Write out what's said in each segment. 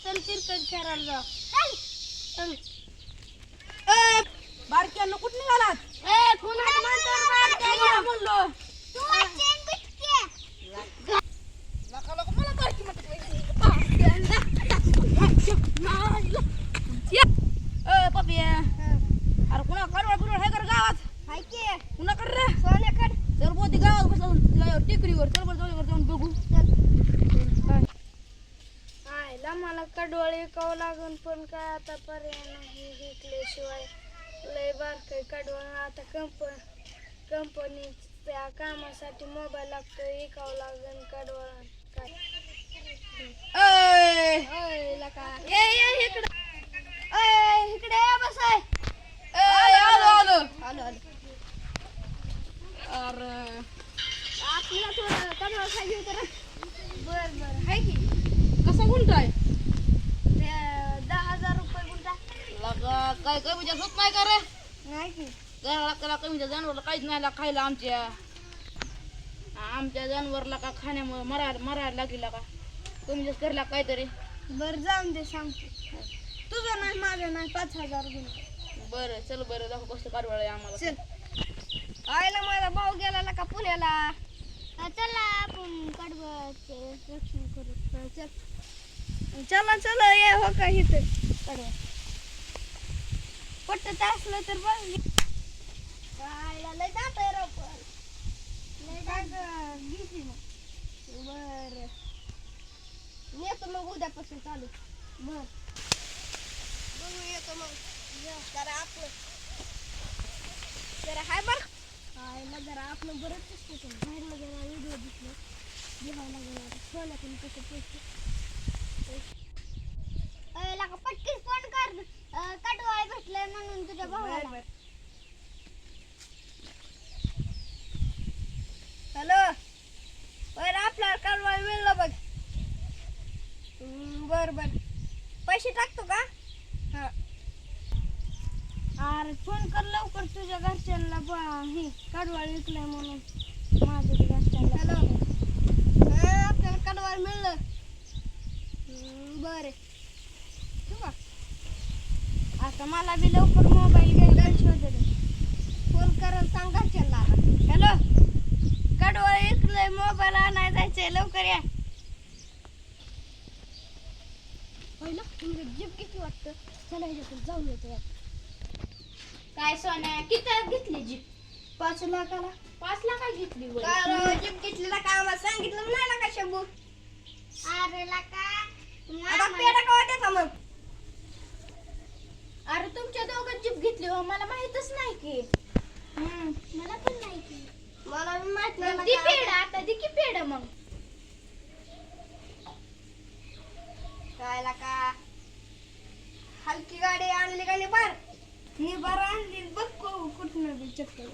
चल क्रिकेट खेळायला जाऊ. चल बारक्यानं कुठं निघालात? ए कुणाला म्हणतो बारक्या म्हणलो तू चेन बिटके नका नको मला बारकी म्हणतात पपी अरे कुणा कडवळ बिडवळ आहे कर गावात हाय की कुणा कर रे सोन्याकड चल बोती गावात बसला टेकडीवर चल बरं जाऊन बघू काय आयला मला कडवळ विकावं लागून पण काय आता पर्याय नाही विकल्याशिवाय लय बारकं कडवळ आता कंपनी त्या कामासाठी मोबाईल लागतो विकावं लागून कडवळ काय ए लका ये इकडे इकडे ये बसाय आलो आलो आलो अरे आपल्याला थोडं कडवळ खायची होतं बर हाय की कसा गुंठा आहे ते 10,000 रुपये गुंठा लगा काय कमी जास्त होत नाही का रे नाही की घराला कमी जास्त जनावरला काहीच नाही खायला आमच्या जनावरला का खाण्यामुळे मरायला लागला का कमी जास्त करायला काहीतरी बर जाऊन दे सांगतो तुझं नाही माझं नाही 5,000 गुंठा बरं चल बरं दाखव कसं कारवाळ आहे आम्हाला चल आयला माझा भाऊ गेला का पुण्याला चला आपण कडवळाचे रक्षण करू चल चला ये हो का इथं कडवळ पटत असलं तर बघ आयला लय जात आहे राव पण लय जात घेतली मग बर येतो मग उद्यापासून चालू बर बघू येतो मग जरा आपलं जरा हाय बर आयला जरा आपलं बरंच दिसतो बाहेर जरा व्हिडिओ दिसलो लिहायला गेला सोन्यातून कसं पैसे लागा पटकीच फोन कर कडवाळ भेटलंय म्हणून तुझ्या भावाला हॅलो बर आपल्याला कडवाळ मिळलं बघ बर पैसे टाकतो का हा अरे फोन कर लवकर तुझ्या घरच्यांना हे कडवाळ विकलंय म्हणून माझ्या घरच्यांना हॅलो आपल्याला कडवाळ मिळलं बरं ठेवू का आता मला बी लवकर मोबाईल घ्यायला शोधले फोन करायला सांग घरच्यांना हॅलो कडवाळ विकलंय मोबाईल आणाय जायचंय लवकर या पहिलं तुम्ही जीप किती वाटतं चला ह्याच्यातून जाऊन येतो काय सोन्या किती घेतली जीप 5 लाखाला 5 लाख घेतली वर जीप घेतलेला का आम्हाला सांगितलं नाही ना का शंभू अरे लाका आता पेढा का देता मग अरे तुमच्या दोघं जीप घेतली हो मला माहितच नाही की मला पण नाही की मला माहित नाही दी पेढा आता दी की पेढा मग काय लाका हलकी गाडी आणली का निबार आणली बघ कुठनं बी चक्कर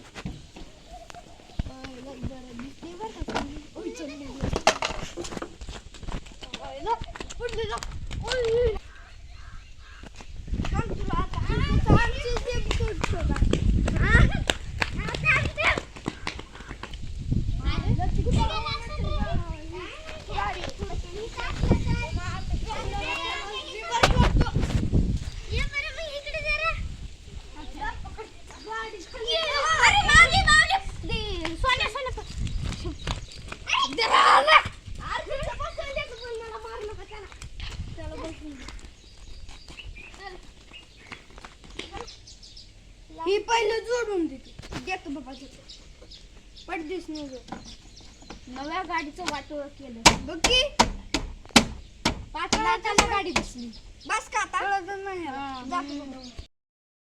ही पहिलं जोडून देतो बाबा पडदिस नव्या गाडीचं वाटोळ केलं बघ की 5 लाखाला गाडी बसली बस का आता नाही जातो